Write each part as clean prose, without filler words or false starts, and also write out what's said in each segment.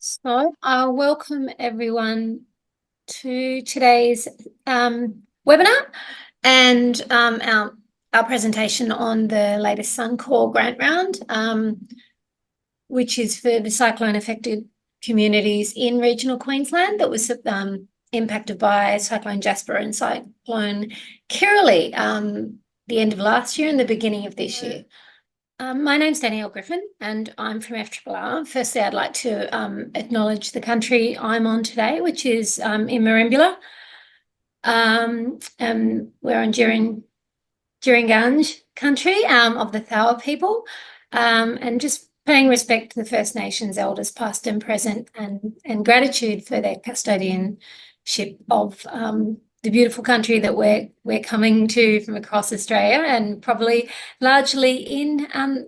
So I'll welcome everyone to today's webinar and our presentation on the latest Suncorp grant round, which is for the cyclone-affected communities in regional Queensland that was impacted by Cyclone Jasper and Cyclone Kirrily the end of last year and the beginning of this year. My name's Danielle Griffin and I'm from FRRR. Firstly, I'd like to acknowledge the country I'm on today, which is in Merimbula. We're on Djuringanj country of the Thawa people, and just paying respect to the First Nations elders past and present, and gratitude for their custodianship of the beautiful country that we're coming to from across Australia and probably largely in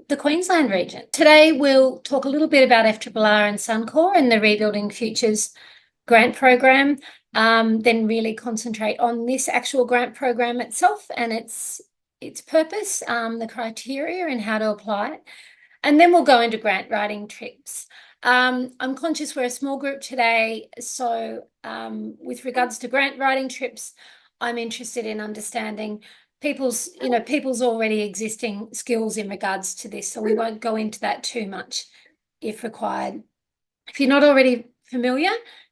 the Queensland region. Today we'll talk a little bit about FRRR and Suncorp and the Rebuilding Futures grant program, then really concentrate on this actual grant program itself and its purpose, the criteria and how to apply it. And then we'll go into grant writing tips. I'm conscious we're a small group today, so with regards to grant writing trips, I'm interested in understanding people's already existing skills in regards to this, so we won't go into that too much if required. If you're not already familiar,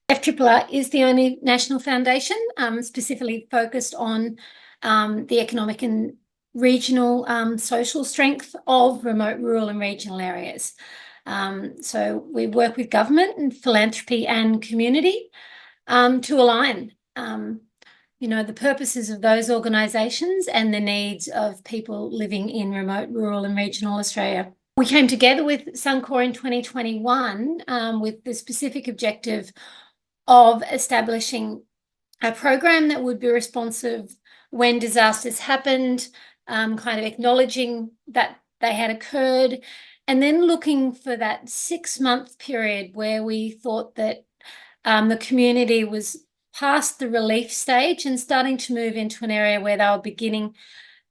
FRRR is the only national foundation specifically focused on the economic and regional social strength of remote, rural and regional areas. So we work with government and philanthropy and community to align the purposes of those organisations and the needs of people living in remote, rural and regional Australia. We came together with Suncorp in 2021 with the specific objective of establishing a program that would be responsive when disasters happened, kind of acknowledging that they had occurred, and then looking for that 6-month period where we thought that the community was past the relief stage and starting to move into an area where they were beginning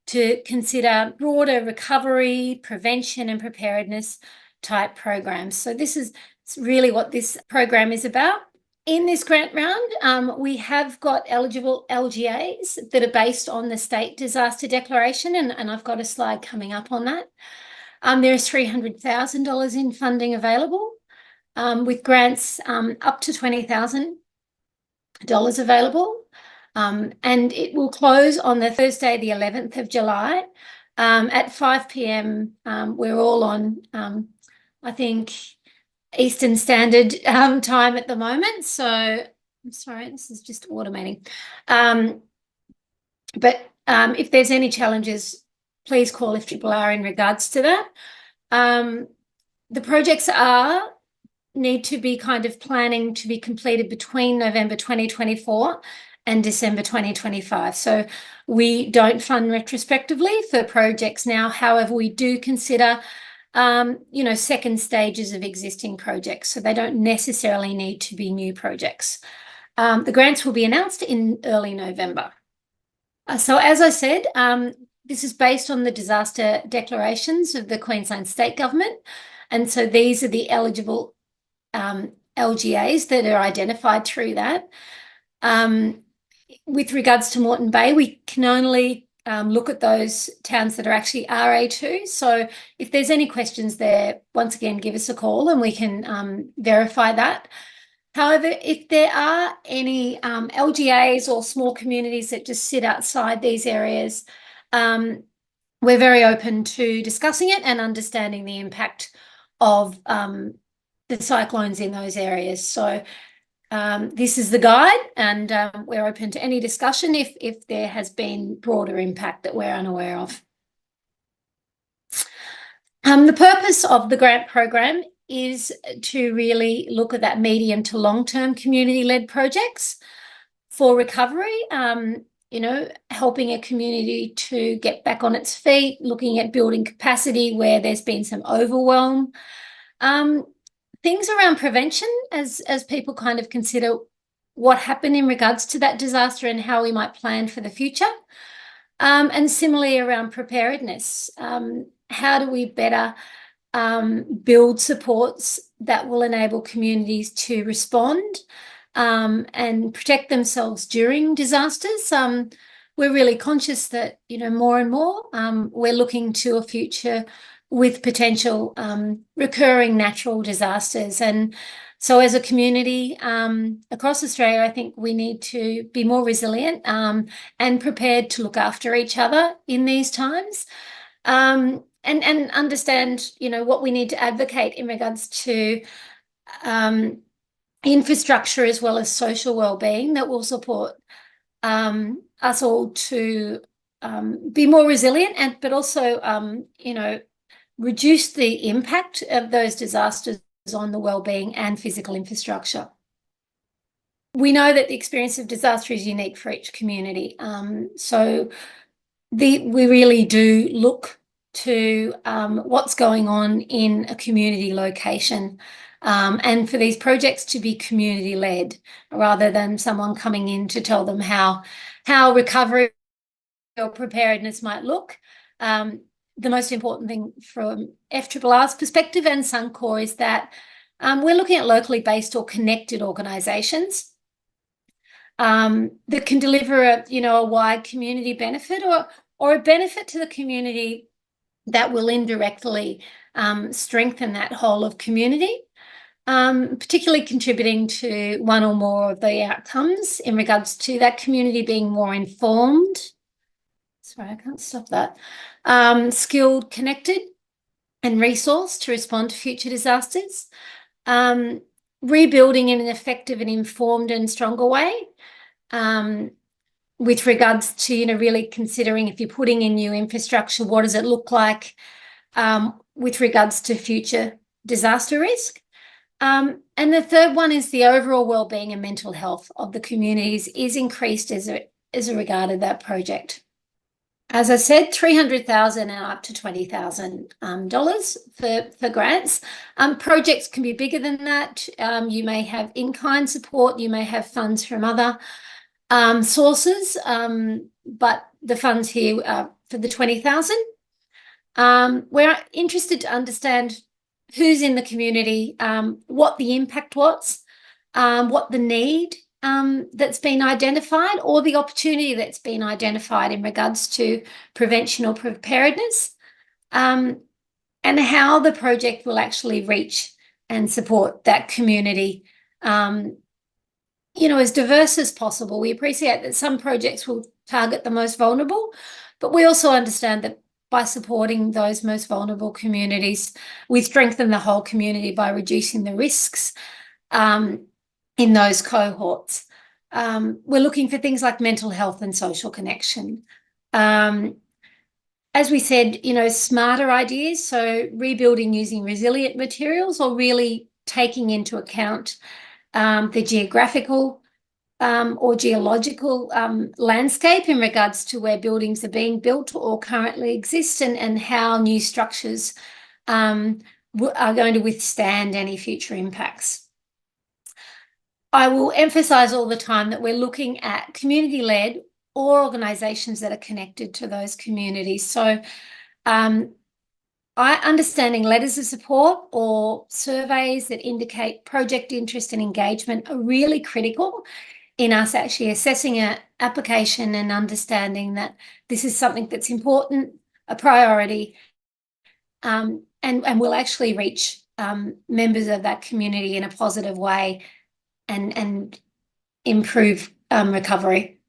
to consider broader recovery, prevention and preparedness type programs. So this is really what this program is about. In this grant round, we have got eligible LGAs that are based on the state disaster declaration, and I've got a slide coming up on that. There is $300,000 in funding available, with grants up to $20,000 available, and it will close on the Thursday, the 11th of July at 5 p.m. We're all on, I think, Eastern Standard time at the moment. So I'm sorry, this is just automating. But if there's any challenges, please call FRRR in regards to that. The projects need to be kind of planning to be completed between November 2024 and December 2025. So we don't fund retrospectively for projects now. However, we do consider second stages of existing projects, so they don't necessarily need to be new projects. The grants will be announced in early November. So as I said, this is based on the disaster declarations of the Queensland State Government, and so these are the eligible LGAs that are identified through that. With regards to Moreton Bay, we can only look at those towns that are actually RA2. So if there's any questions there, once again, give us a call and we can verify that. However, if there are any LGAs or small communities that just sit outside these areas, we're very open to discussing it and understanding the impact of the cyclones in those areas. So this is the guide, and we're open to any discussion if there has been broader impact that we're unaware of. The purpose of the grant program is to really look at that medium to long-term community-led projects for recovery, helping a community to get back on its feet, looking at building capacity where there's been some overwhelm. Things around prevention as people kind of consider what happened in regards to that disaster and how we might plan for the future. And similarly around preparedness, how do we better build supports that will enable communities to respond and protect themselves during disasters. We're really conscious that, more and more we're looking to a future with potential recurring natural disasters. And so as a community across Australia, I think we need to be more resilient and prepared to look after each other in these times. And understand, what we need to advocate in regards to infrastructure as well as social wellbeing that will support us all to be more resilient but also, reduce the impact of those disasters on the wellbeing and physical infrastructure. We know that the experience of disaster is unique for each community. So we really do look to what's going on in a community location and for these projects to be community-led rather than someone coming in to tell them how recovery or preparedness might look. The most important thing from FRRR's perspective and Suncorp is that we're looking at locally based or connected organisations that can deliver a wide community benefit or a benefit to the community that will indirectly strengthen that whole of community, particularly contributing to one or more of the outcomes in regards to that community being more informed. Sorry, I can't stop that. Skilled, connected, and resourced to respond to future disasters. Rebuilding in an effective and informed and stronger way. With regards to, really considering if you're putting in new infrastructure, what does it look like with regards to future disaster risk? And the third one is the overall wellbeing and mental health of the communities is increased as a regard of that project. As I said, $300,000 and up to $20,000 for grants. Projects can be bigger than that. You may have in-kind support. You may have funds from other sources, but the funds here are for the $20,000. We're interested to understand who's in the community, what the impact was, what the need that's been identified or the opportunity that's been identified in regards to prevention or preparedness, and how the project will actually reach and support that community, as diverse as possible. We appreciate that some projects will target the most vulnerable, but we also understand that by supporting those most vulnerable communities, we strengthen the whole community by reducing the risks in those cohorts. We're looking for things like mental health and social connection. As we said, smarter ideas, so rebuilding using resilient materials or really taking into account the geographical or geological landscape in regards to where buildings are being built or currently exist and how new structures are going to withstand any future impacts. I will emphasise all the time that we're looking at community-led or organisations that are connected to those communities. So understanding letters of support or surveys that indicate project interest and engagement are really critical in us actually assessing an application and understanding that this is something that's important, a priority, and will actually reach members of that community in a positive way and improve recovery.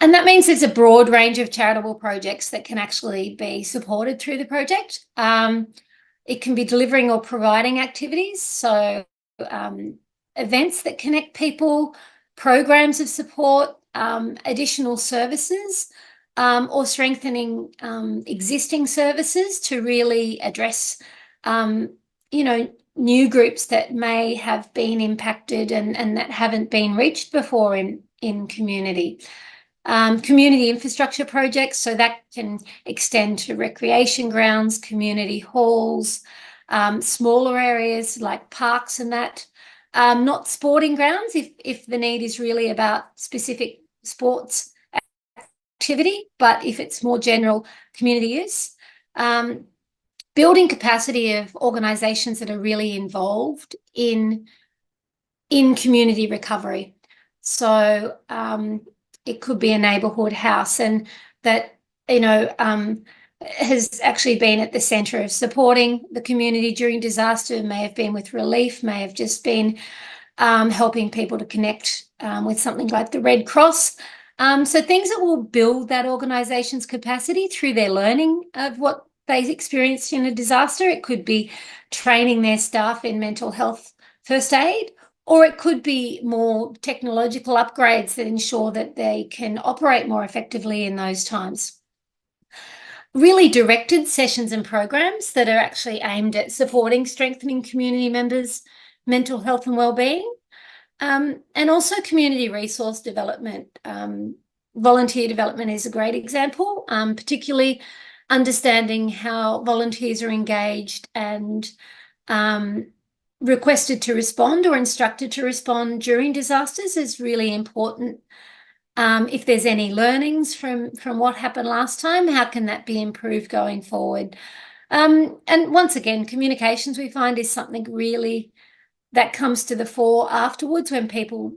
And that means there's a broad range of charitable projects that can actually be supported through the project. It can be delivering or providing activities, so events that connect people, programs of support, additional services, or strengthening existing services to really address, new groups that may have been impacted and that haven't been reached before in community. Community infrastructure projects, so that can extend to recreation grounds, community halls, smaller areas like parks and that. Not sporting grounds if the need is really about specific sports activity, but if it's more general community use. building capacity of organisations that are really involved in community recovery. So it could be a neighbourhood house, and that, has actually been at the centre of supporting the community during disaster, may have been with relief, may have just been helping people to connect with something like the Red Cross. So things that will build that organisation's capacity through their learning of what they experienced in a disaster. It could be training their staff in mental health first aid, or it could be more technological upgrades that ensure that they can operate more effectively in those times. Really directed sessions and programs that are actually aimed at supporting, strengthening community members' mental health and wellbeing. And also community resource development. Volunteer development is a great example, particularly understanding how volunteers are engaged and requested to respond or instructed to respond during disasters is really important. If there's any learnings from what happened last time, how can that be improved going forward? And once again, communications, we find, is something really that comes to the fore afterwards, when people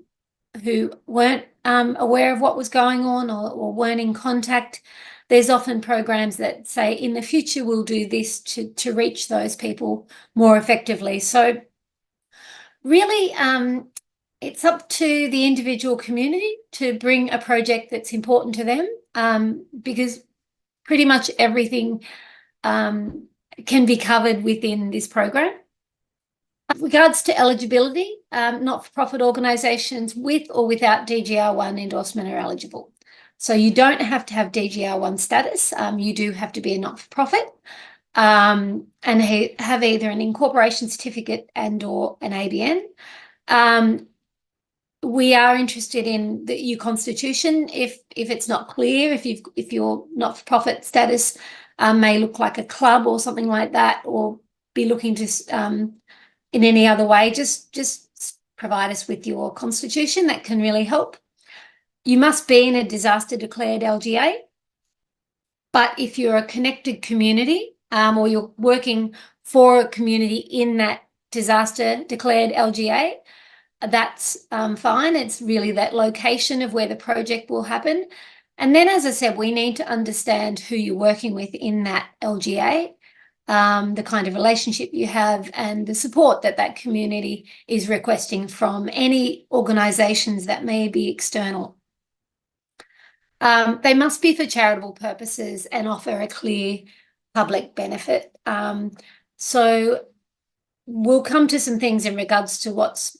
who weren't aware of what was going on or weren't in contact. There's often programs that say, in the future, we'll do this to reach those people more effectively. So really, it's up to the individual community to bring a project that's important to them, because pretty much everything can be covered within this program. With regards to eligibility, not-for-profit organisations with or without DGR1 endorsement are eligible. So you don't have to have DGR1 status. You do have to be a not-for-profit and have either an incorporation certificate and or an ABN. We are interested in your constitution. If it's not clear, if your not-for-profit status may look like a club or something like that, or be looking to in any other way, just provide us with your constitution. That can really help. You must be in a disaster declared LGA, but if you're a connected community or you're working for a community in that disaster declared LGA, that's fine. It's really that location of where the project will happen. And then, as I said, we need to understand who you're working with in that LGA, the kind of relationship you have, and the support that community is requesting from any organisations that may be external. They must be for charitable purposes and offer a clear public benefit. So we'll come to some things in regards to what's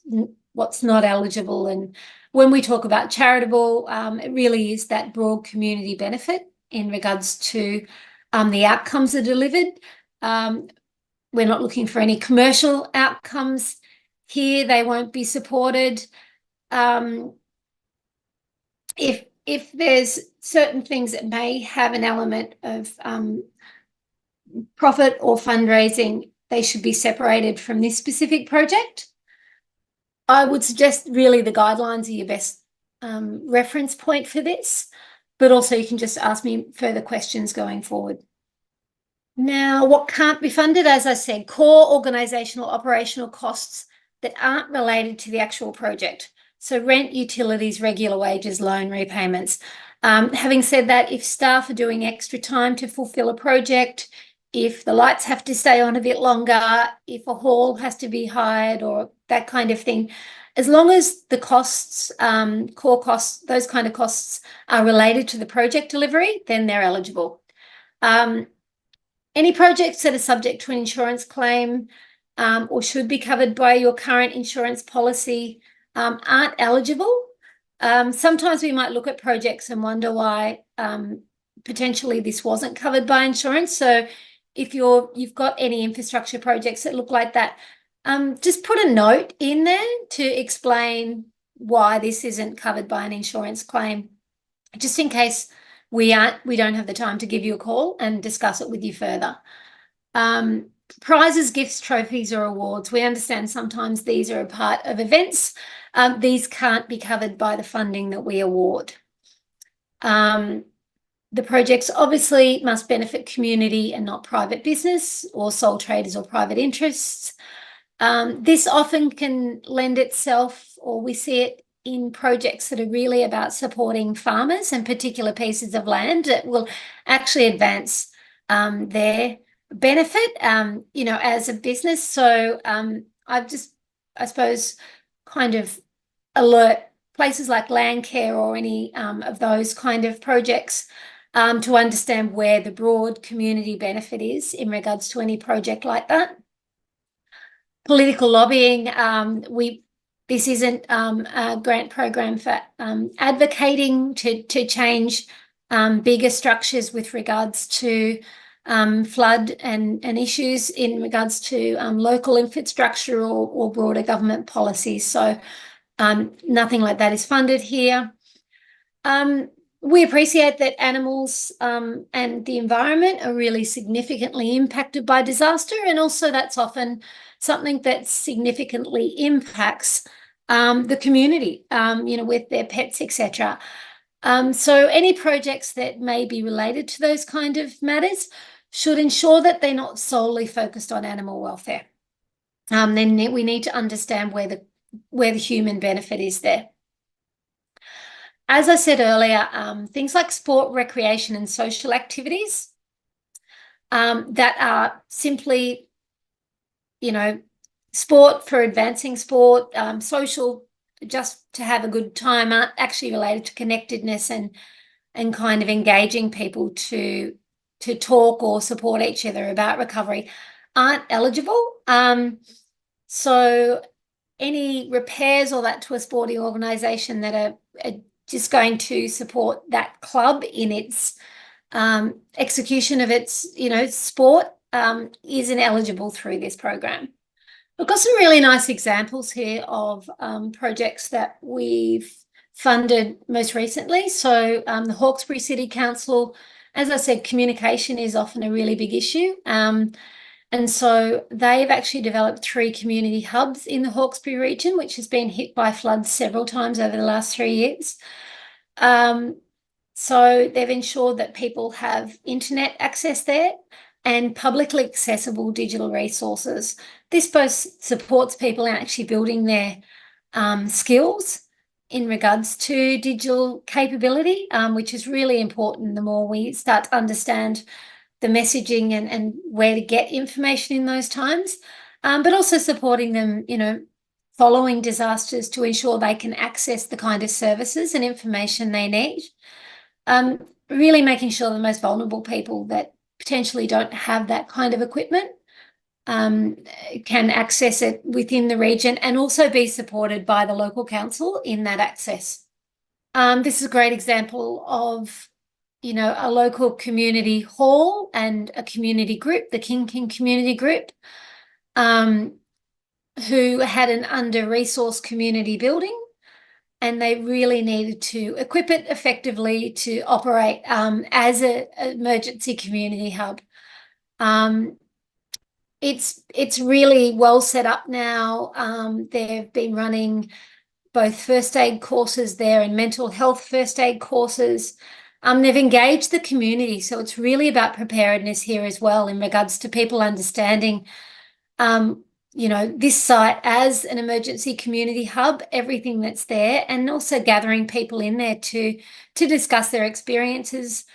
not eligible. And when we talk about charitable, it really is that broad community benefit in regards to the outcomes that are delivered. We're not looking for any commercial outcomes here. They won't be supported. If there's certain things that may have an element of profit or fundraising, they should be separated from this specific project. I would suggest really the guidelines are your best reference point for this, but also you can just ask me further questions going forward. Now, what can't be funded, as I said, core organisational operational costs that aren't related to the actual project. So rent, utilities, regular wages, loan repayments. Having said that, if staff are doing extra time to fulfil a project, if the lights have to stay on a bit longer, if a hall has to be hired or that kind of thing, as long as the costs, core costs, those kind of costs are related to the project delivery, then they're eligible. Any projects that are subject to an insurance claim or should be covered by your current insurance policy aren't eligible. Sometimes we might look at projects and wonder why potentially this wasn't covered by insurance. So if you've got any infrastructure projects that look like that, just put a note in there to explain why this isn't covered by an insurance claim, just in case we don't have the time to give you a call and discuss it with you further. Prizes, gifts, trophies, or awards. We understand sometimes these are a part of events. These can't be covered by the funding that we award. The projects obviously must benefit community and not private business or sole traders or private interests. This often can lend itself, or we see it in projects that are really about supporting farmers and particular pieces of land that will actually advance their benefit, as a business. So I suppose, kind of alert places like Landcare or any of those kind of projects to understand where the broad community benefit is in regards to any project like that. Political lobbying, this isn't a grant program for advocating to change bigger structures with regards to flood and issues in regards to local infrastructure or broader government policies. So nothing like that is funded here. We appreciate that animals and the environment are really significantly impacted by disaster, and also that's often something that significantly impacts the community, with their pets, etc. So any projects that may be related to those kind of matters should ensure that they're not solely focused on animal welfare. Then we need to understand where the human benefit is there. As I said earlier, things like sport, recreation, and social activities that are simply, sport for advancing sport, social just to have a good time, aren't actually related to connectedness and kind of engaging people to talk or support each other about recovery, aren't eligible. So any repairs or that to a sporting organisation that are just going to support that club in its execution of its, sport isn't eligible through this program. We've got some really nice examples here of projects that we've funded most recently. So the Hawkesbury City Council, as I said, communication is often a really big issue. And so they've actually developed 3 community hubs in the Hawkesbury region, which has been hit by floods several times over the last 3 years. So they've ensured that people have internet access there and publicly accessible digital resources. This both supports people in actually building their skills in regards to digital capability, which is really important the more we start to understand the messaging and where to get information in those times, but also supporting them, following disasters to ensure they can access the kind of services and information they need. Really making sure the most vulnerable people that potentially don't have that kind of equipment can access it within the region and also be supported by the local council in that access. This is a great example of a local community hall and a community group, the King Community Group, who had an under-resourced community building, and they really needed to equip it effectively to operate as an emergency community hub. It's really well set up now. They've been running both first aid courses there and mental health first aid courses. They've engaged the community, so it's really about preparedness here as well in regards to people understanding, this site as an emergency community hub, everything that's there, and also gathering people in there to discuss their experiences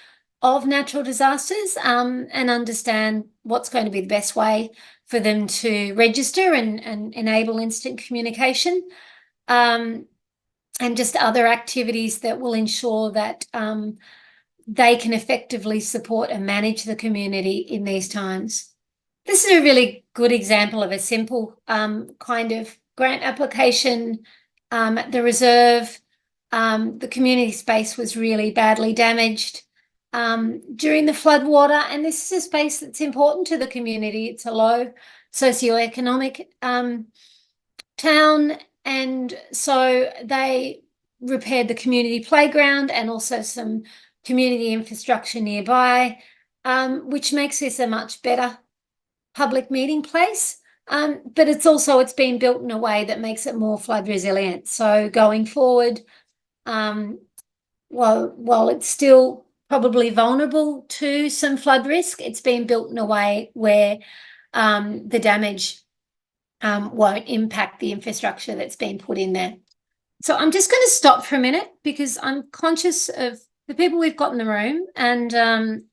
of natural disasters and understand what's going to be the best way for them to register and enable instant communication, and just other activities that will ensure that they can effectively support and manage the community in these times. This is a really good example of a simple kind of grant application at the reserve. The community space was really badly damaged during the floodwater, and this is a space that's important to the community. It's a low socioeconomic town, and so they repaired the community playground and also some community infrastructure nearby, which makes this a much better public meeting place. But it's been built in a way that makes it more flood resilient. So going forward, while it's still probably vulnerable to some flood risk. It's been built in a way where the damage won't impact the infrastructure that's been put in there. So I'm just going to stop for a minute because I'm conscious of the people we've got in the room and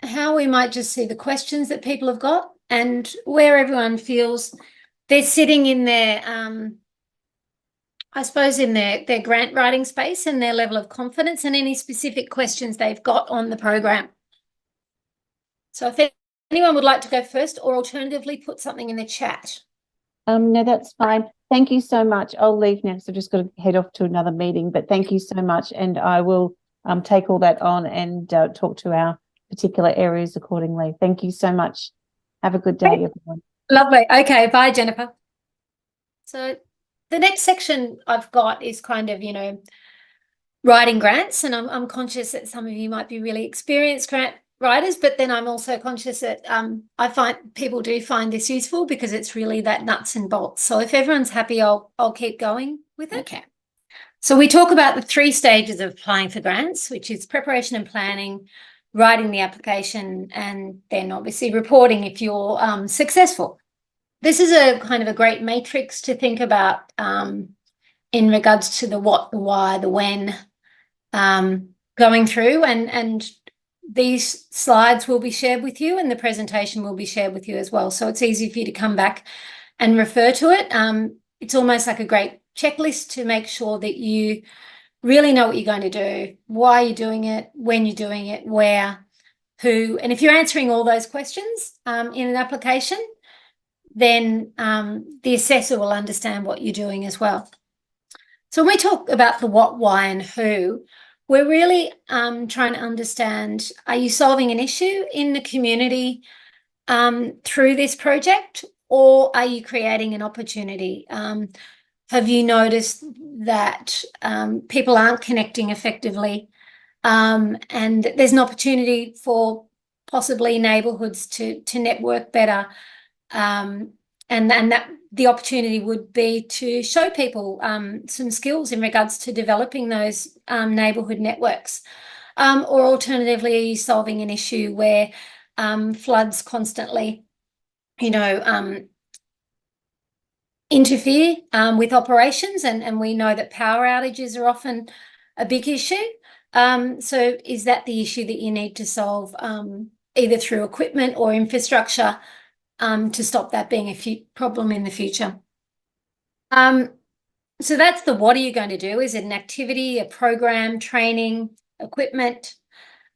how we might just see the questions that people have got and where everyone feels they're sitting in their, I suppose, in their grant writing space and their level of confidence and any specific questions they've got on the program. So if anyone would like to go first or alternatively put something in the chat. No, that's fine. Thank you so much. I'll leave now because I've just got to head off to another meeting, but thank you so much. And I will take all that on and talk to our particular areas accordingly. Thank you so much. Have a good day, everyone. Lovely. Okay. Bye, Jennifer. So the next section I've got is kind of, writing grants. And I'm conscious that some of you might be really experienced grant writers, but then I'm also conscious that I find people do find this useful because it's really that nuts and bolts. So if everyone's happy, I'll keep going with it. Okay. So we talk about the 3 stages of applying for grants, which is preparation and planning, writing the application, and then obviously reporting if you're successful. This is a kind of a great matrix to think about in regards to the what, the why, the when going through, and these slides will be shared with you and the presentation will be shared with you as well. So it's easy for you to come back and refer to it. It's almost like a great checklist to make sure that you really know what you're going to do, why you're doing it, when you're doing it, where, who. And if you're answering all those questions in an application, then the assessor will understand what you're doing as well. So when we talk about the what, why, and who, we're really trying to understand, are you solving an issue in the community through this project, or are you creating an opportunity? Have you noticed that people aren't connecting effectively and there's an opportunity for possibly neighbourhoods to network better, and that the opportunity would be to show people some skills in regards to developing those neighbourhood networks. Or alternatively, are you solving an issue where floods constantly, interfere with operations, and we know that power outages are often a big issue. So is that the issue that you need to solve either through equipment or infrastructure to stop that being a problem in the future? So that's the what are you going to do? Is it an activity, a program, training, equipment?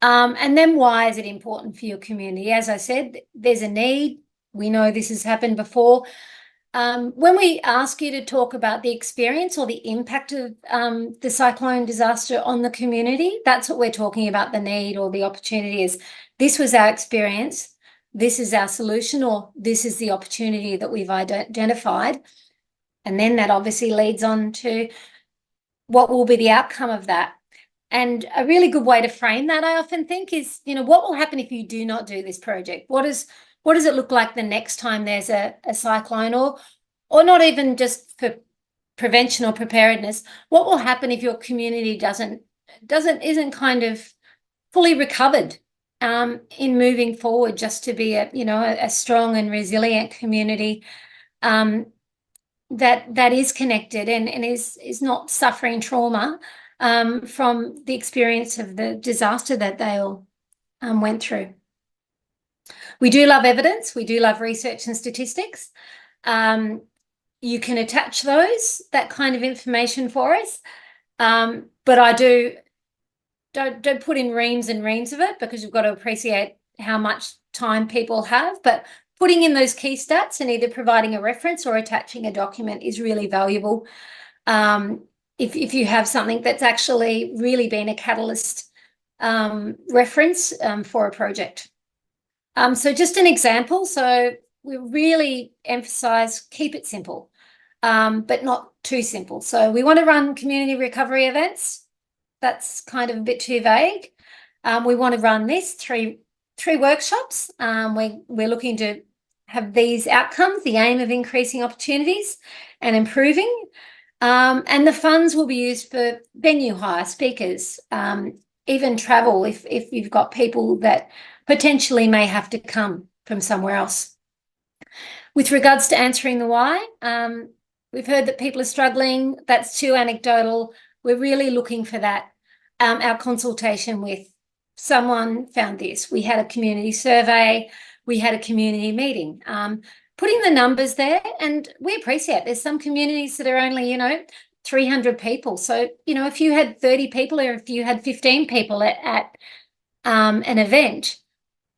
And then why is it important for your community? As I said, there's a need. We know this has happened before. When we ask you to talk about the experience or the impact of the cyclone disaster on the community, that's what we're talking about, the need or the opportunity is, this was our experience, this is our solution, or this is the opportunity that we've identified. And then that obviously leads on to what will be the outcome of that. And a really good way to frame that, I often think, is, what will happen if you do not do this project? What does it look like the next time there's a cyclone, or not even just for prevention or preparedness? What will happen if your community isn't kind of fully recovered in moving forward, just to be a strong and resilient community that is connected and is not suffering trauma from the experience of the disaster that they all went through. We do love evidence. We do love research and statistics. You can attach that kind of information for us. But I don't put in reams and reams of it, because you've got to appreciate how much time people have. But putting in those key stats and either providing a reference or attaching a document is really valuable. If you have something that's actually really been a catalyst reference for a project. So just an example. So we really emphasize keep it simple, but not too simple. So we want to run community recovery events. That's kind of a bit too vague. We want to run three workshops. We're looking to have these outcomes, the aim of increasing opportunities and improving. And the funds will be used for venue hire, speakers, even travel if you've got people that potentially may have to come from somewhere else. With regards to answering the why, we've heard that people are struggling. That's too anecdotal. We're really looking for that. Our consultation with someone found this. We had a community survey. We had a community meeting. Putting the numbers there, and we appreciate there's some communities that are only, 300 people. So, if you had 30 people or if you had 15 people at an event,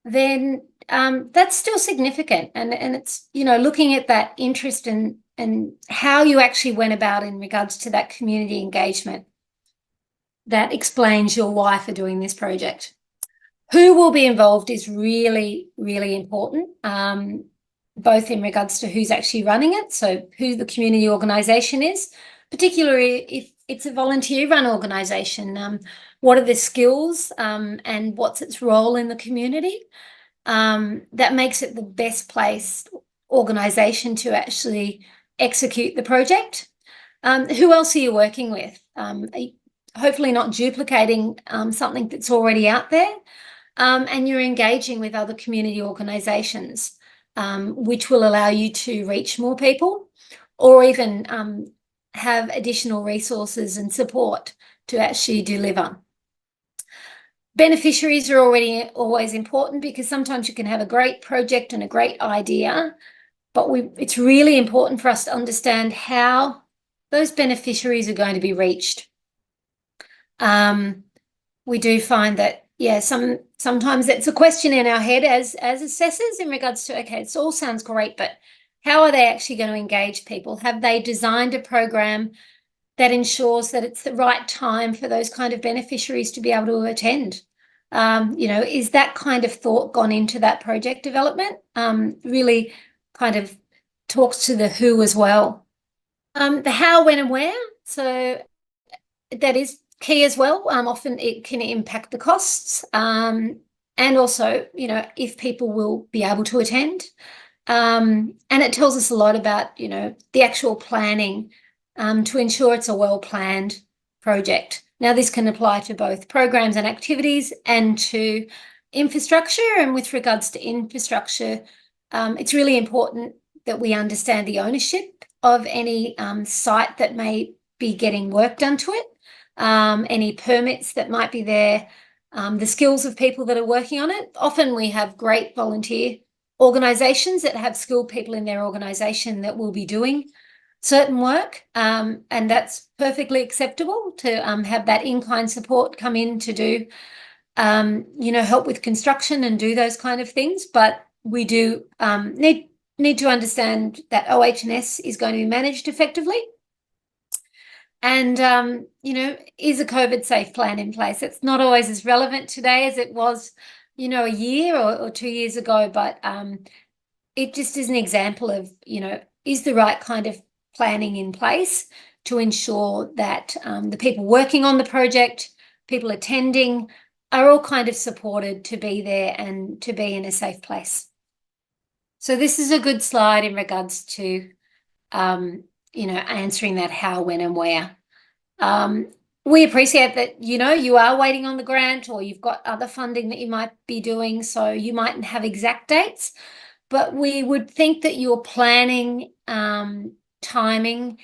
then that's still significant. And it's, looking at that interest and how you actually went about in regards to that community engagement that explains your why for doing this project. Who will be involved is really, really important, both in regards to who's actually running it, so who the community organisation is, particularly if it's a volunteer-run organisation. What are the skills and what's its role in the community? That makes it the best placed organisation to actually execute the project. Who else are you working with? Hopefully not duplicating something that's already out there, and you're engaging with other community organisations, which will allow you to reach more people or even have additional resources and support to actually deliver. Beneficiaries are always important, because sometimes you can have a great project and a great idea, but it's really important for us to understand how those beneficiaries are going to be reached. We do find that, sometimes it's a question in our head as assessors in regards to, okay, it all sounds great, but how are they actually going to engage people? Have they designed a program that ensures that it's the right time for those kind of beneficiaries to be able to attend? Is that kind of thought gone into that project development? Really kind of talks to the who as well. The how, when and where. So that is key as well. Often it can impact the costs, and also, if people will be able to attend. And it tells us a lot about, the actual planning to ensure it's a well-planned project. Now, this can apply to both programs and activities and to infrastructure. And with regards to infrastructure, it's really important that we understand the ownership of any site that may be getting work done to it, any permits that might be there, the skills of people that are working on it. Often we have great volunteer organisations that have skilled people in their organisation that will be doing certain work, and that's perfectly acceptable to have that in-kind support come in to do, help with construction and do those kind of things. But we do need to understand that OH&S is going to be managed effectively. And, is a COVID-safe plan in place? It's not always as relevant today as it was, a year or 2 years ago, but it just is an example of, is the right kind of planning in place to ensure that the people working on the project, people attending, are all kind of supported to be there and to be in a safe place. So this is a good slide in regards to, answering that how, when and where. We appreciate that, you are waiting on the grant, or you've got other funding that you might be doing, so you mightn't have exact dates, but we would think that your planning timing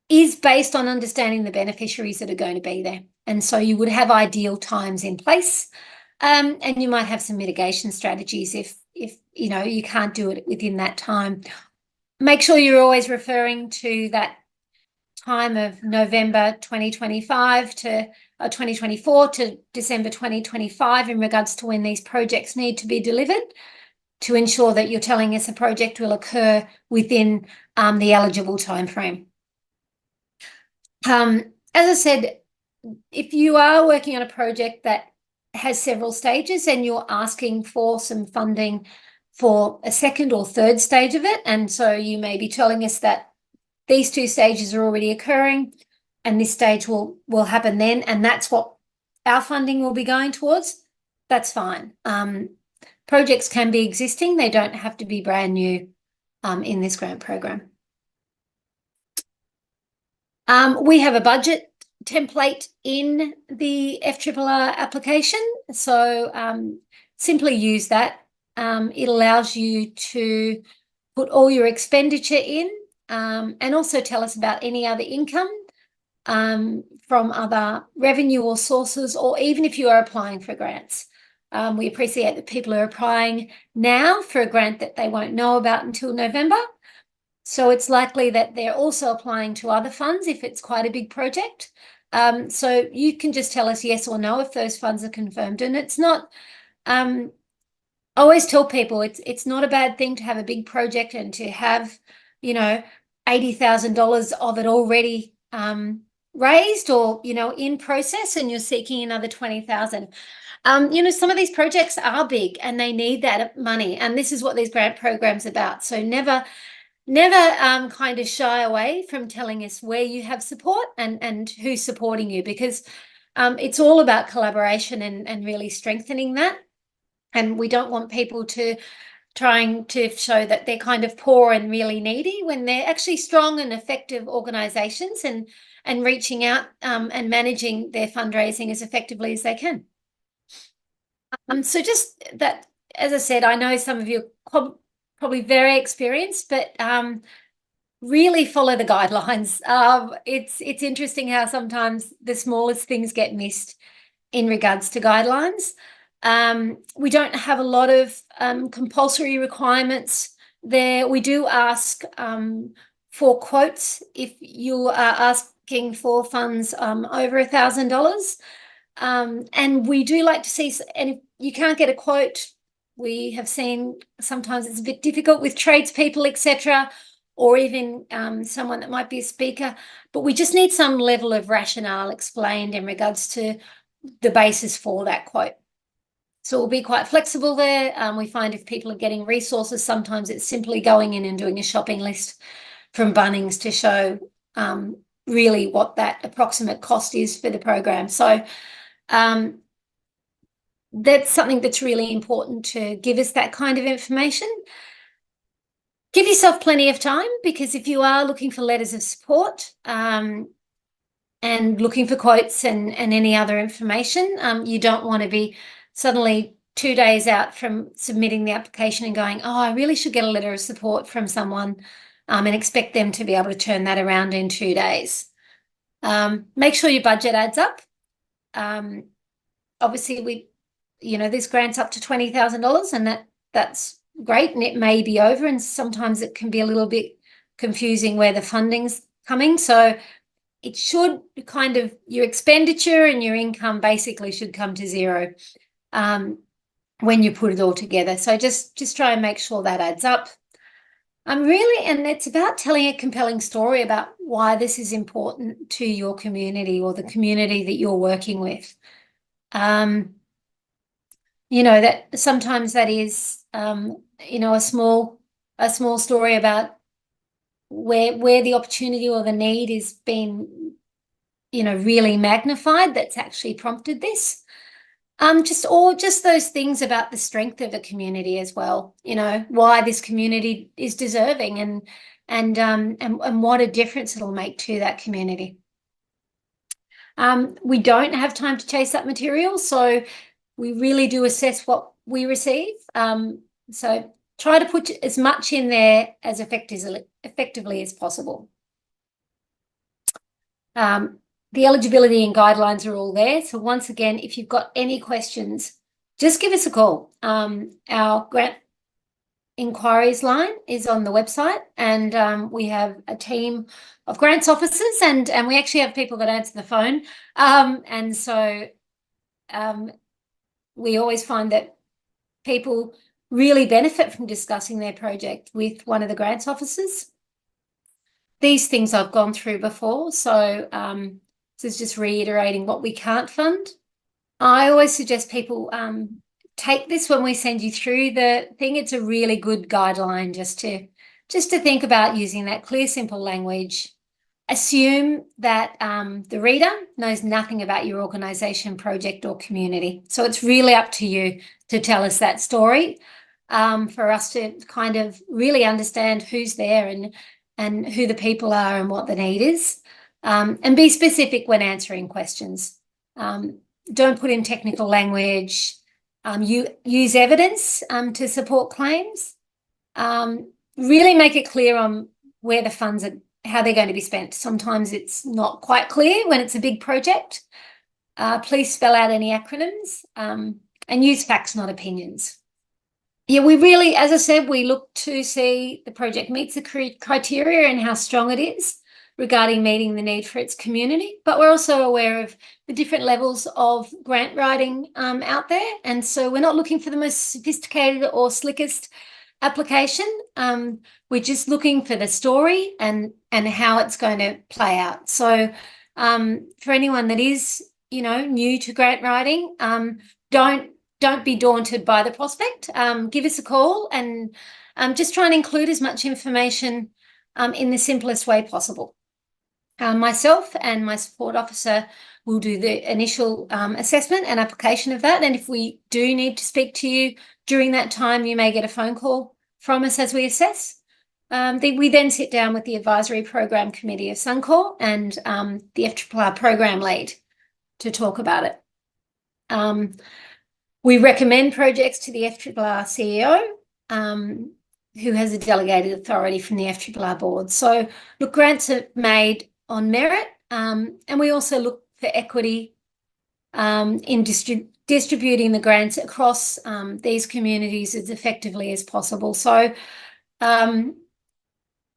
is based on understanding the beneficiaries that are going to be there. And so you would have ideal times in place, and you might have some mitigation strategies if you can't do it within that time. Make sure you're always referring to that time of November 2025 to 2024 to December 2025 in regards to when these projects need to be delivered, to ensure that you're telling us a project will occur within the eligible timeframe. As I said, if you are working on a project that has several stages and you're asking for some funding for a second or third stage of it, and so you may be telling us that these two stages are already occurring and this stage will happen then, and that's what our funding will be going towards, that's fine. Projects can be existing, they don't have to be brand new in this grant program. We have a budget template in the FRRR application. So simply use that. It allows you to put all your expenditure in and also tell us about any other income from other revenue or sources, or even if you are applying for grants. We appreciate that people are applying now for a grant that they won't know about until November. So it's likely that they're also applying to other funds if it's quite a big project. So you can just tell us yes or no if those funds are confirmed. And it's not, I always tell people it's not a bad thing to have a big project and to have, $80,000 of it already raised or, in process, and you're seeking another 20,000. Some of these projects are big and they need that money. And this is what these grant programs are about. So never kind of shy away from telling us where you have support and who's supporting you, because it's all about collaboration and really strengthening that. And we don't want people to trying to show that they're kind of poor and really needy when they're actually strong and effective organisations and reaching out and managing their fundraising as effectively as they can. So just that, as I said, I know some of you are probably very experienced, but really follow the guidelines. It's interesting how sometimes the smallest things get missed in regards to guidelines. We don't have a lot of compulsory requirements there. We do ask for quotes if you are asking for funds over $1,000. And we do like to see, and if you can't get a quote, we have seen sometimes it's a bit difficult with tradespeople, etc., or even someone that might be a speaker, but we just need some level of rationale explained in regards to the basis for that quote. So we'll be quite flexible there. We find if people are getting resources, sometimes it's simply going in and doing a shopping list from Bunnings to show really what that approximate cost is for the program. So that's something that's really important, to give us that kind of information. Give yourself plenty of time, because if you are looking for letters of support and looking for quotes and any other information, you don't want to be suddenly 2 days out from submitting the application and going, oh, I really should get a letter of support from someone, and expect them to be able to turn that around in 2 days. Make sure your budget adds up. Obviously, this grant's up to $20,000, and that's great, and it may be over, and sometimes it can be a little bit confusing where the funding's coming. So it should kind of, your expenditure and your income basically should come to zero when you put it all together. So just try and make sure that adds up. And it's about telling a compelling story about why this is important to your community or the community that you're working with. That sometimes that is, a small story about where the opportunity or the need is being, really magnified, that's actually prompted this. Just those things about the strength of a community as well, why this community is deserving and what a difference it'll make to that community. We don't have time to chase that material, so we really do assess what we receive. So try to put as much in there as effectively as possible. The eligibility and guidelines are all there. So once again, if you've got any questions, just give us a call. Our grant inquiries line is on the website, and we have a team of grants officers, and we actually have people that answer the phone. And so we always find that people really benefit from discussing their project with one of the grants officers. These things I've gone through before, so this is just reiterating what we can't fund. I always suggest people take this when we send you through the thing. It's a really good guideline just to think about using that clear, simple language. Assume that the reader knows nothing about your organisation, project or community. So it's really up to you to tell us that story for us to kind of really understand who's there and who the people are and what the need is. And be specific when answering questions. Don't put in technical language. You use evidence to support claims. Really make it clear on where the funds are, how they're going to be spent. Sometimes it's not quite clear when it's a big project. Please spell out any acronyms and use facts, not opinions. Yeah, we really, as I said, we look to see the project meets the criteria and how strong it is regarding meeting the need for its community. But we're also aware of the different levels of grant writing out there. And so we're not looking for the most sophisticated or slickest application. We're just looking for the story and how it's going to play out. So for anyone that is, new to grant writing, don't be daunted by the prospect. Give us a call and just try and include as much information in the simplest way possible. Myself and my support officer will do the initial assessment and application of that. And if we do need to speak to you during that time, you may get a phone call from us as we assess. We then sit down with the Advisory Program Committee of Suncorp and the FRRR Program Lead to talk about it. We recommend projects to the FRRR CEO, who has a delegated authority from the FRRR board. So, look, grants are made on merit, and we also look for equity in distributing the grants across these communities as effectively as possible. So,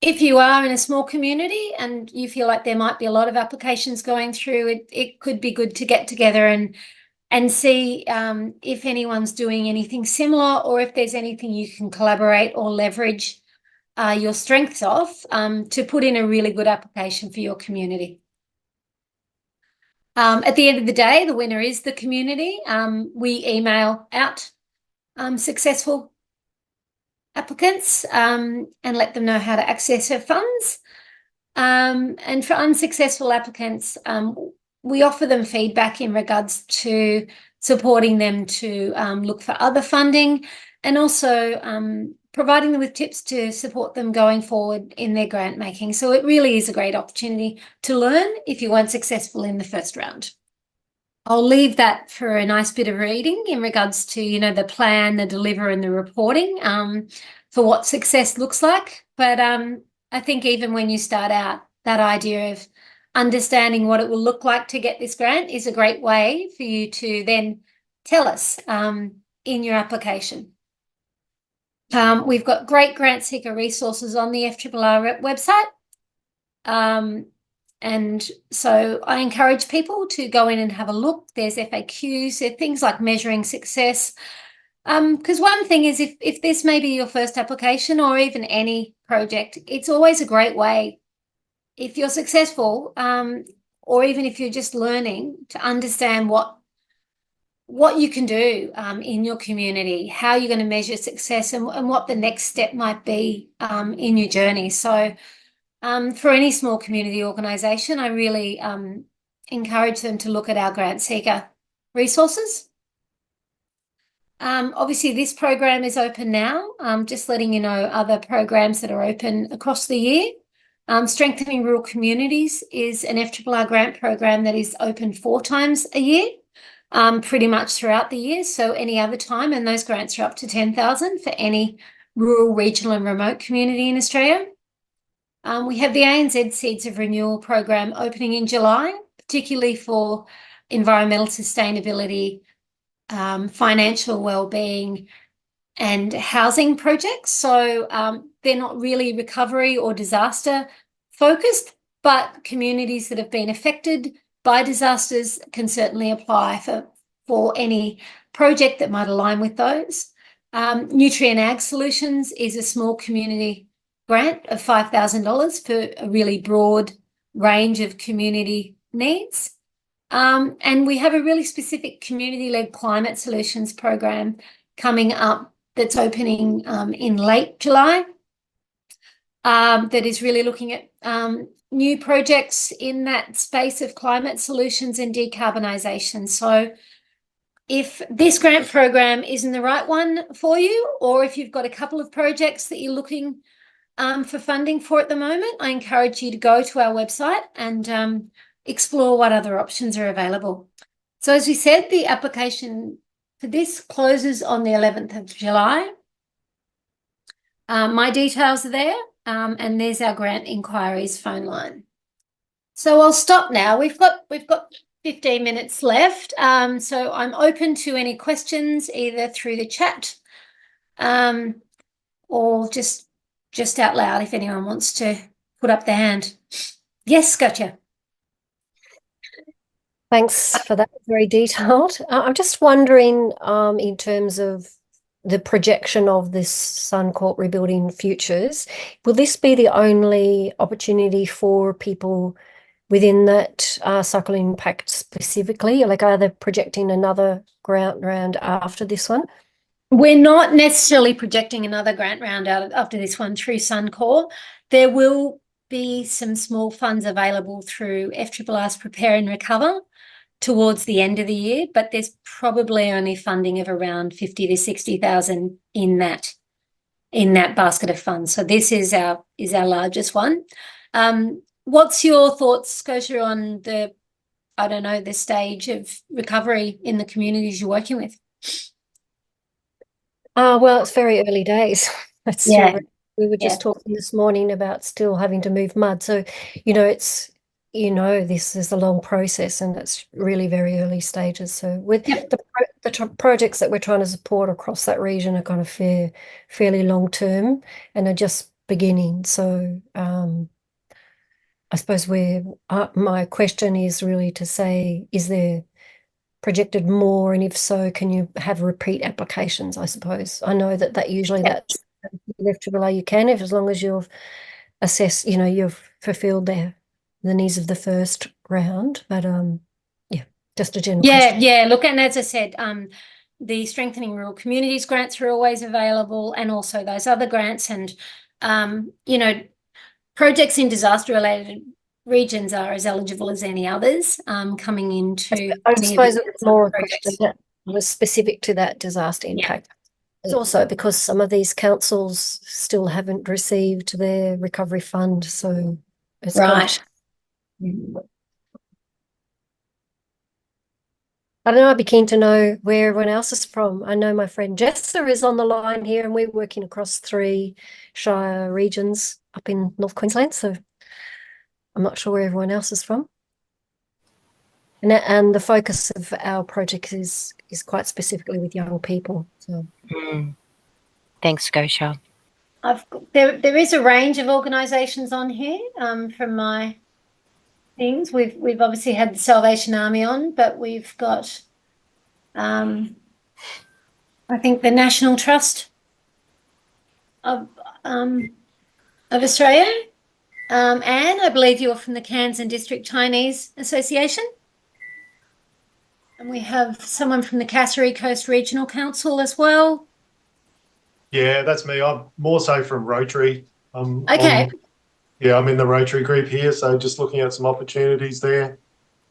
if you are in a small community and you feel like there might be a lot of applications going through, it could be good to get together and see if anyone's doing anything similar or if there's anything you can collaborate or leverage your strengths of to put in a really good application for your community. At the end of the day, the winner is the community. We email out successful applicants and let them know how to access her funds. And for unsuccessful applicants, we offer them feedback in regards to supporting them to look for other funding and also providing them with tips to support them going forward in their grant making. So it really is a great opportunity to learn if you weren't successful in the first round. I'll leave that for a nice bit of reading in regards to, the plan, the deliver and the reporting for what success looks like. But I think even when you start out, that idea of understanding what it will look like to get this grant is a great way for you to then tell us in your application. We've got great Grantseeker resources on the FRRR website. And so I encourage people to go in and have a look. There's FAQs, there are things like measuring success. Because one thing is if this may be your first application or even any project, it's always a great way, if you're successful, or even if you're just learning, to understand what you can do in your community, how you're going to measure success and what the next step might be in your journey. So for any small community organisation, I really encourage them to look at our Grantseeker resources. Obviously, this program is open now. Just letting you know other programs that are open across the year. Strengthening Rural Communities is an FRRR grant program that is open 4 times a year, pretty much throughout the year. So any other time, and those grants are up to $10,000 for any rural, regional and remote community in Australia. We have the ANZ Seeds of Renewal program opening in July, particularly for environmental sustainability, financial wellbeing and housing projects. So they're not really recovery or disaster focused, but communities that have been affected by disasters can certainly apply for any project that might align with those. Nutrient Ag Solutions is a small community grant of $5,000 for a really broad range of community needs. And we have a really specific community-led climate solutions program coming up that's opening in late July that is really looking at new projects in that space of climate solutions and decarbonisation. So if this grant program isn't the right one for you, or if you've got a couple of projects that you're looking for funding for at the moment. I encourage you to go to our website and explore what other options are available. So as we said, the application for this closes on the 11th of July. My details are there, and there's our grant inquiries phone line. So I'll stop now. We've got 15 minutes left. So I'm open to any questions either through the chat or just out loud if anyone wants to put up their hand. Yes, gotcha. Thanks for that, very detailed. I'm just wondering, in terms of the projection of this Suncorp Rebuilding Futures, will this be the only opportunity for people within that cycle impact specifically? Like, are they projecting another grant round after this one? We're not necessarily projecting another grant round after this one through Suncorp. There will be some small funds available through FRRR's Prepare and Recover towards the end of the year, but there's probably only funding of around 50 to 60,000 in that basket of funds. So this is our largest one. What's your thoughts, Scotia, on the stage of recovery in the communities you're working with? Well, it's very early days. Yeah. We were just talking this morning about still having to move mud. So, this is a long process and it's really very early stages. So with the projects that we're trying to support across that region are kind of fairly long term and are just beginning. So I suppose my question is really to say, is there projected more, and if so, can you have repeat applications? I suppose I know that usually that's left to below you can, if as long as you've assessed, you've fulfilled the needs of the first round. But just a general question. Look, and as I said, the Strengthening Rural Communities grants are always available, and also those other grants, and projects in disaster related regions are as eligible as any others coming into. I suppose it was more a question that was specific to that disaster impact. It's also because some of these councils still haven't received their recovery fund, so it's right. I don't know, I'd be keen to know where everyone else is from. I know my friend Jessa is on the line here, and we're working across 3 shire regions up in North Queensland, so I'm not sure where everyone else is from. And the focus of our project is quite specifically with young people. So. Thanks, Scotia. There is a range of organisations on here from my things. We've obviously had the Salvation Army on, but we've got I think the National Trust of Australia. Anne, I believe you're from the Cairns and District Chinese Association. And we have someone from the Cassowary Coast Regional Council as well. Yeah, that's me. I'm more so from Rotary. Okay. I'm in the Rotary group here, so just looking at some opportunities there.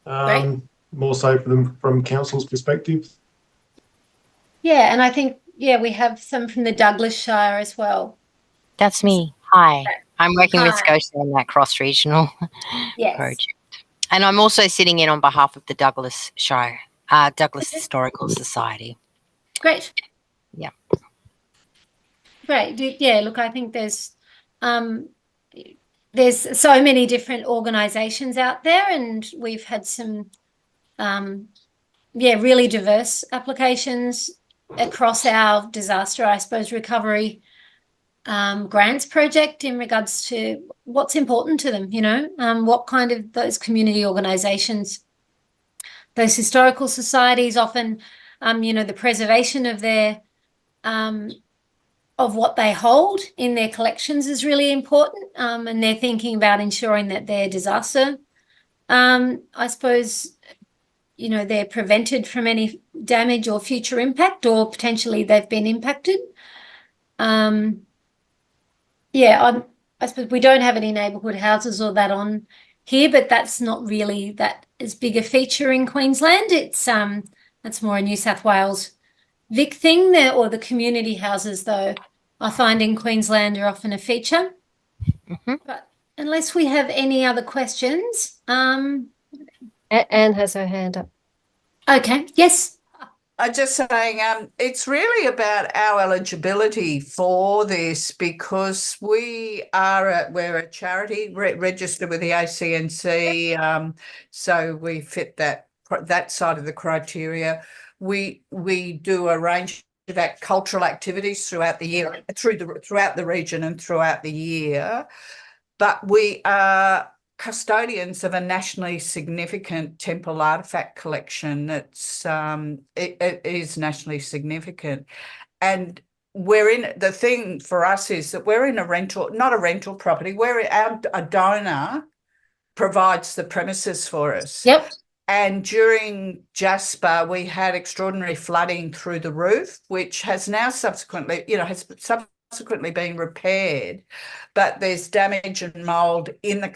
Great. More so from council's perspective. Yeah, and I think, we have some from the Douglas Shire as well. That's me. Hi. I'm working with Scotia on that cross-regional project. And I'm also sitting in on behalf of the Douglas Shire, Douglas Historical Society. Great. Yeah. Great. Yeah, look, I think there's so many different organisations out there, and we've had some really diverse applications across our disaster, I suppose, recovery grants project in regards to what's important to them, what kind of those community organisations, those historical societies, often, the preservation of their of what they hold in their collections is really important, and they're thinking about ensuring that their disaster, I suppose, they're prevented from any damage or future impact, or potentially they've been impacted. I suppose we don't have any neighbourhood houses or that on here, but that's not really that as big a feature in Queensland. It's that's more a New South Wales Vic thing there, or the community houses, though, I find in Queensland are often a feature. But unless we have any other questions, Anne has her hand up. okay, yes. I'm just saying, it's really about our eligibility for this because we're a charity registered with the ACNC, so we fit that side of the criteria. We do a range of cultural activities throughout the year, throughout the region and throughout the year, but we are custodians of a nationally significant temple artifact collection. It is nationally significant, and the thing for us is that we're in not a rental property. A donor provides the premises for us. Yep. And during Jasper, we had extraordinary flooding through the roof, which has now subsequently been repaired, but there's damage and mold in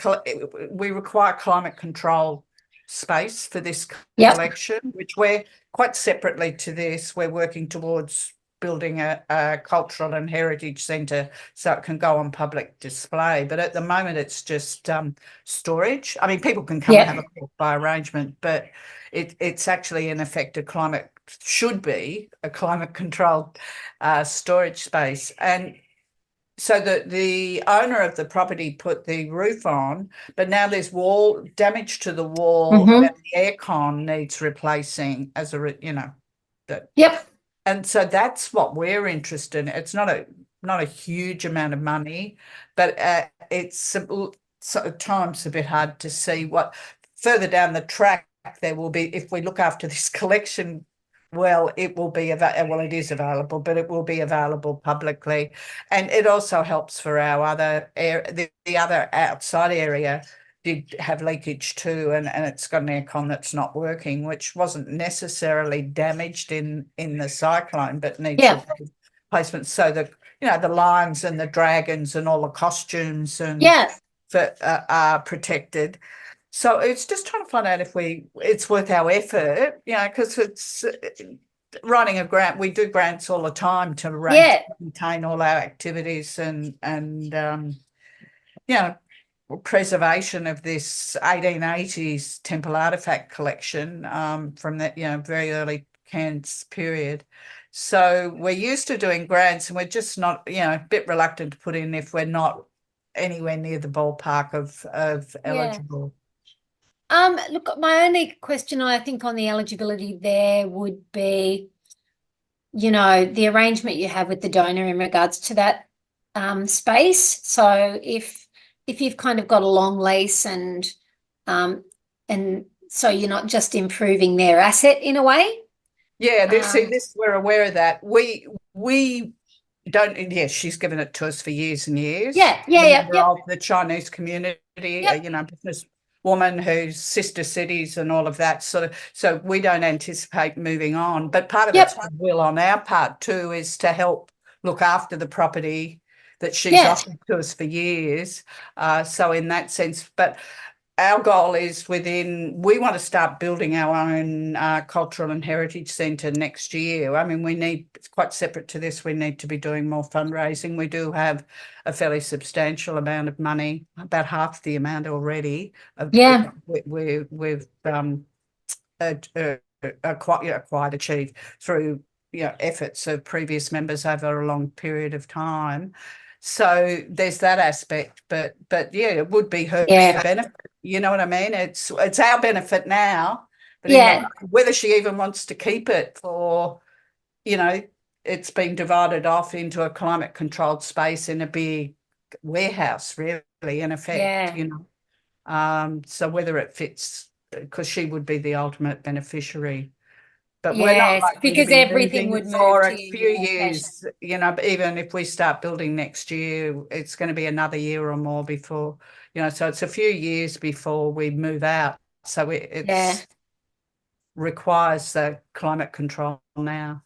we require climate control space for this collection, which we're quite separately to this. We're working towards building a cultural and heritage centre so it can go on public display. But at the moment, it's just storage. I mean, people can come and have a look by arrangement, but it's actually in effect should be a climate controlled storage space. And so the owner of the property put the roof on, but now there's damage to the wall and the aircon needs replacing and so that's what we're interested in. It's not a huge amount of money, but it's at times a bit hard to see what further down the track there will be. If we look after this collection well, it will be it is available, but it will be available publicly, and it also helps for our other the other outside area did have leakage too, and it's got an aircon that's not working, which wasn't necessarily damaged in the cyclone, but needs replacement. So the lions and the dragons and all the costumes and are protected. So it's just trying to find out if it's worth our effort, because it's running a grant. We do grants all the time to maintain all our activities and preservation of this 1880s temple artifact collection from that very early Cairns period. So we're used to doing grants, and we're just not a bit reluctant to put in if we're not anywhere near the ballpark of eligible. Look, my only question I think on the eligibility there would be, the arrangement you have with the donor in regards to that space. So if you've kind of got a long lease and so you're not just improving their asset in a way. Yeah, this we're aware of that. We don't. Yes, she's given it to us for years and years. The Chinese community, business woman who's sister cities and all of that sort of. So we don't anticipate moving on. But part of it's goodwill on our part too is to help look after the property that she's offered to us for years. So in that sense, but our goal is we want to start building our own cultural and heritage centre next year. I mean, it's quite separate to this, we need to be doing more fundraising. We do have a fairly substantial amount of money, about half the amount already. We've quite achieved through efforts of previous members over a long period of time. So there's that aspect, but it would be her benefit. You know what I mean? It's our benefit now, but whether she even wants to keep it for, it's been divided off into a climate controlled space in a big warehouse, really, in effect. So whether it fits, because she would be the ultimate beneficiary. But we're not likely because to be everything would move for to a few years. Even if we start building next year, it's going to be another year or more before, so it's a few years before we move out. So it requires the climate control now.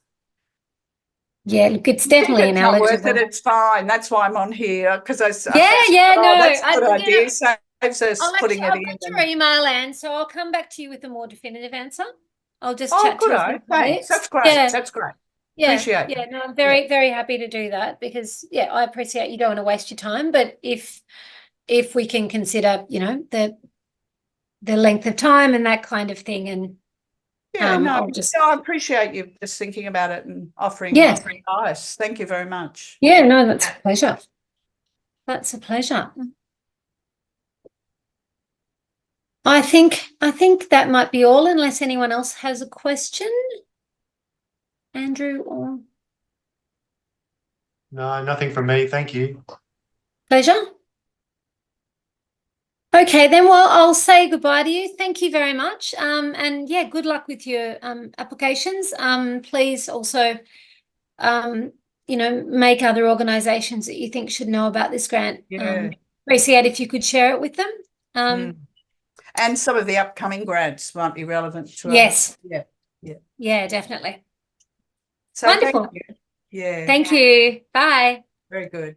Yeah, look, it's definitely ineligible. Worth it, it's fine. That's why I'm on here, because that's a good idea. Saves us putting it in. I've got your email, Anne, so I'll come back to you with a more definitive answer. I'll just chat to you. Thanks. That's great. That's great. Appreciate it. No, I'm very, very happy to do that because, I appreciate you don't want to waste your time. But if if we can consider, you know, the length of time and that kind of thing. And Yeah, no, I'll just, I appreciate you just thinking about it and offering Yes. advice. Thank you very much. yeah, no, that's a pleasure. That's a pleasure. I think that might be all, unless anyone else has a question. Andrew or No, nothing from me. Thank you. pleasure. Okay, then, well, I'll say goodbye to you. Thank you very much. And yeah, good luck with your applications. Please also, you know, make other organisations that you think should know about this grant. Yeah. Appreciate if you could share it with them. And some of the upcoming grants might be relevant to Yes. others. Yeah, definitely. So Wonderful. thank you. Yeah, Thank you. Bye. very good.